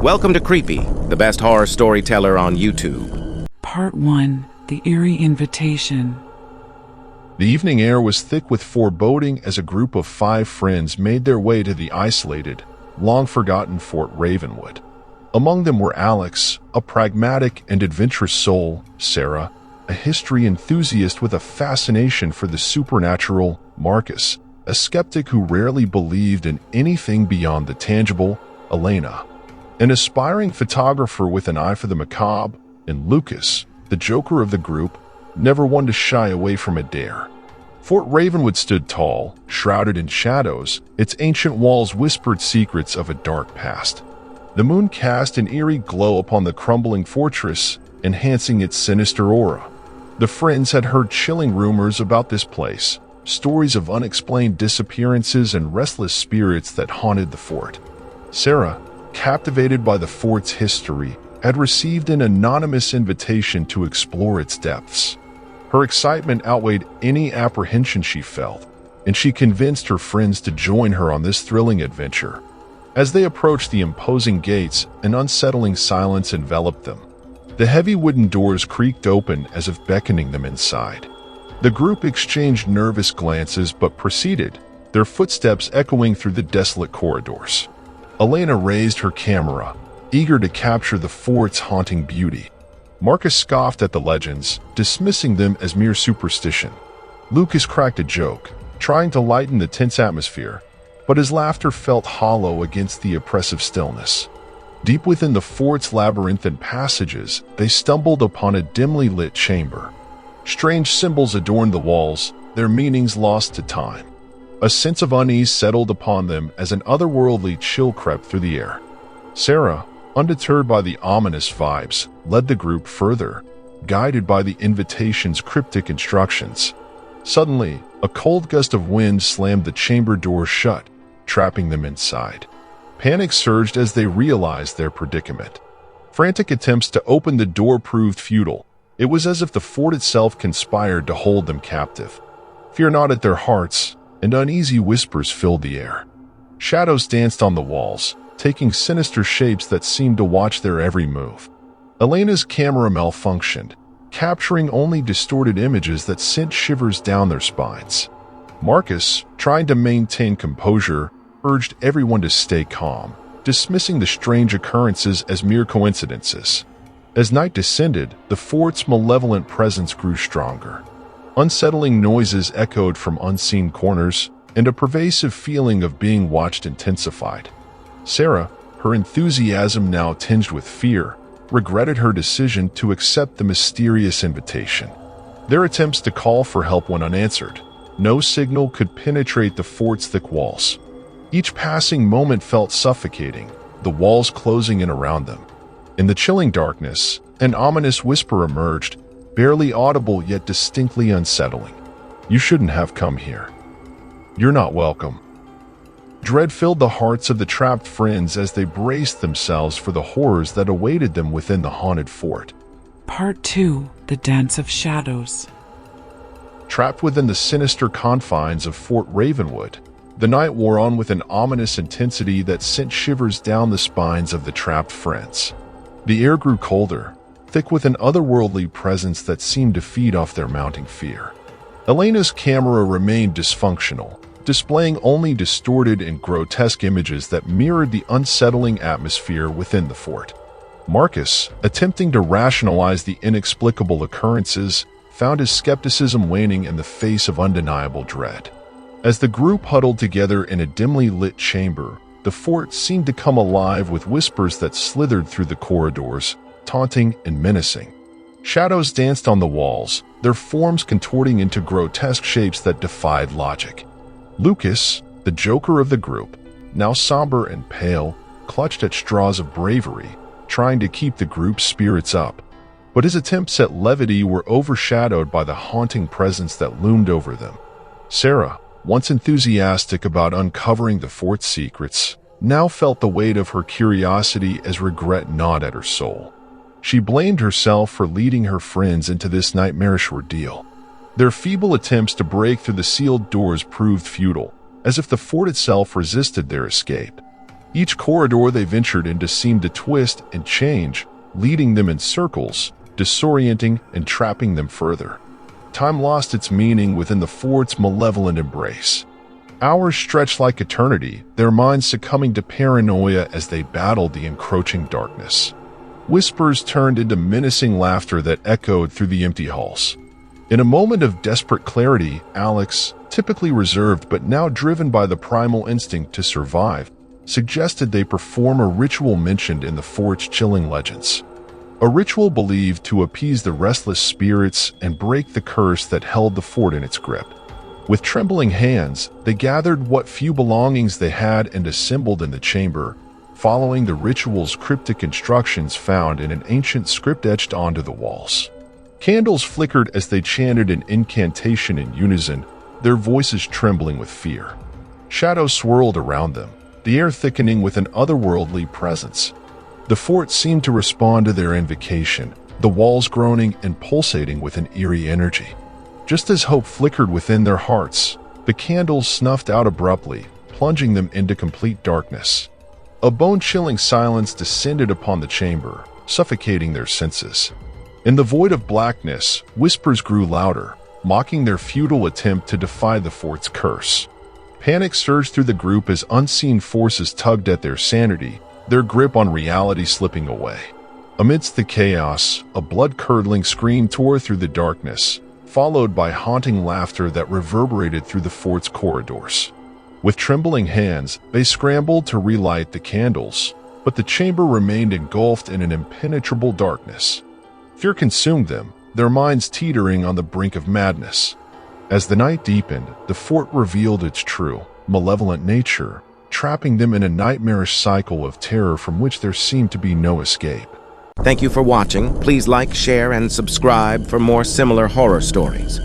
Welcome to Creepy, the best horror storyteller on YouTube. Part 1. The Eerie Invitation. The evening air was thick with foreboding as a group of 5 friends made their way to the isolated, long-forgotten Fort Ravenwood. Among them were Alex, a pragmatic and adventurous soul, Sarah, a history enthusiast with a fascination for the supernatural, Marcus, a skeptic who rarely believed in anything beyond the tangible, Elena, an aspiring photographer with an eye for the macabre, and Lucas, the joker of the group, never one to shy away from a dare. Fort Ravenwood stood tall, shrouded in shadows, its ancient walls whispered secrets of a dark past. The moon cast an eerie glow upon the crumbling fortress, enhancing its sinister aura. The friends had heard chilling rumors about this place, stories of unexplained disappearances and restless spirits that haunted the fort. Sarah, captivated by the fort's history, had received an anonymous invitation to explore its depths. Her excitement outweighed any apprehension she felt, and she convinced her friends to join her on this thrilling adventure. As they approached the imposing gates, an unsettling silence enveloped them. The heavy wooden doors creaked open as if beckoning them inside. The group exchanged nervous glances but proceeded, their footsteps echoing through the desolate corridors. Elena raised her camera, eager to capture the fort's haunting beauty. Marcus scoffed at the legends, dismissing them as mere superstition. Lucas cracked a joke, trying to lighten the tense atmosphere, but his laughter felt hollow against the oppressive stillness. Deep within the fort's labyrinthine passages, they stumbled upon a dimly lit chamber. Strange symbols adorned the walls, their meanings lost to time. A sense of unease settled upon them as an otherworldly chill crept through the air. Sarah, undeterred by the ominous vibes, led the group further, guided by the invitation's cryptic instructions. Suddenly, a cold gust of wind slammed the chamber door shut, trapping them inside. Panic surged as they realized their predicament. Frantic attempts to open the door proved futile. It was as if the fort itself conspired to hold them captive. Fear gnawed at their hearts, and uneasy whispers filled the air. Shadows danced on the walls, taking sinister shapes that seemed to watch their every move. Elena's camera malfunctioned, capturing only distorted images that sent shivers down their spines. Marcus, trying to maintain composure, urged everyone to stay calm, dismissing the strange occurrences as mere coincidences. As night descended, the fort's malevolent presence grew stronger. Unsettling noises echoed from unseen corners, and a pervasive feeling of being watched intensified. Sarah, her enthusiasm now tinged with fear, regretted her decision to accept the mysterious invitation. Their attempts to call for help went unanswered. No signal could penetrate the fort's thick walls. Each passing moment felt suffocating, the walls closing in around them. In the chilling darkness, an ominous whisper emerged, barely audible yet distinctly unsettling. "You shouldn't have come here. You're not welcome." Dread filled the hearts of the trapped friends as they braced themselves for the horrors that awaited them within the haunted fort. Part 2. The Dance of Shadows. Trapped within the sinister confines of Fort Ravenwood, the night wore on with an ominous intensity that sent shivers down the spines of the trapped friends. The air grew colder, thick with an otherworldly presence that seemed to feed off their mounting fear. Elena's camera remained dysfunctional, displaying only distorted and grotesque images that mirrored the unsettling atmosphere within the fort. Marcus, attempting to rationalize the inexplicable occurrences, found his skepticism waning in the face of undeniable dread. As the group huddled together in a dimly lit chamber, the fort seemed to come alive with whispers that slithered through the corridors, taunting and menacing. Shadows danced on the walls, their forms contorting into grotesque shapes that defied logic. Lucas, the joker of the group, now somber and pale, clutched at straws of bravery, trying to keep the group's spirits up. But his attempts at levity were overshadowed by the haunting presence that loomed over them. Sarah, once enthusiastic about uncovering the fort's secrets, now felt the weight of her curiosity as regret gnawed at her soul. She blamed herself for leading her friends into this nightmarish ordeal. Their feeble attempts to break through the sealed doors proved futile, as if the fort itself resisted their escape. Each corridor they ventured into seemed to twist and change, leading them in circles, disorienting and trapping them further. Time lost its meaning within the fort's malevolent embrace. Hours stretched like eternity, their minds succumbing to paranoia as they battled the encroaching darkness. Whispers turned into menacing laughter that echoed through the empty halls. In a moment of desperate clarity, Alex, typically reserved but now driven by the primal instinct to survive, suggested they perform a ritual mentioned in the fort's chilling legends. A ritual believed to appease the restless spirits and break the curse that held the fort in its grip. With trembling hands, they gathered what few belongings they had and assembled in the chamber, following the ritual's cryptic instructions found in an ancient script etched onto the walls. Candles flickered as they chanted an incantation in unison, their voices trembling with fear. Shadows swirled around them, the air thickening with an otherworldly presence. The fort seemed to respond to their invocation, the walls groaning and pulsating with an eerie energy. Just as hope flickered within their hearts, the candles snuffed out abruptly, plunging them into complete darkness. A bone-chilling silence descended upon the chamber, suffocating their senses. In the void of blackness, whispers grew louder, mocking their futile attempt to defy the fort's curse. Panic surged through the group as unseen forces tugged at their sanity, their grip on reality slipping away. Amidst the chaos, a blood-curdling scream tore through the darkness, followed by haunting laughter that reverberated through the fort's corridors. With trembling hands, they scrambled to relight the candles, but the chamber remained engulfed in an impenetrable darkness. Fear consumed them, their minds teetering on the brink of madness. As the night deepened, the fort revealed its true, malevolent nature, trapping them in a nightmarish cycle of terror from which there seemed to be no escape. Thank you for watching. Please like, share, and subscribe for more similar horror stories.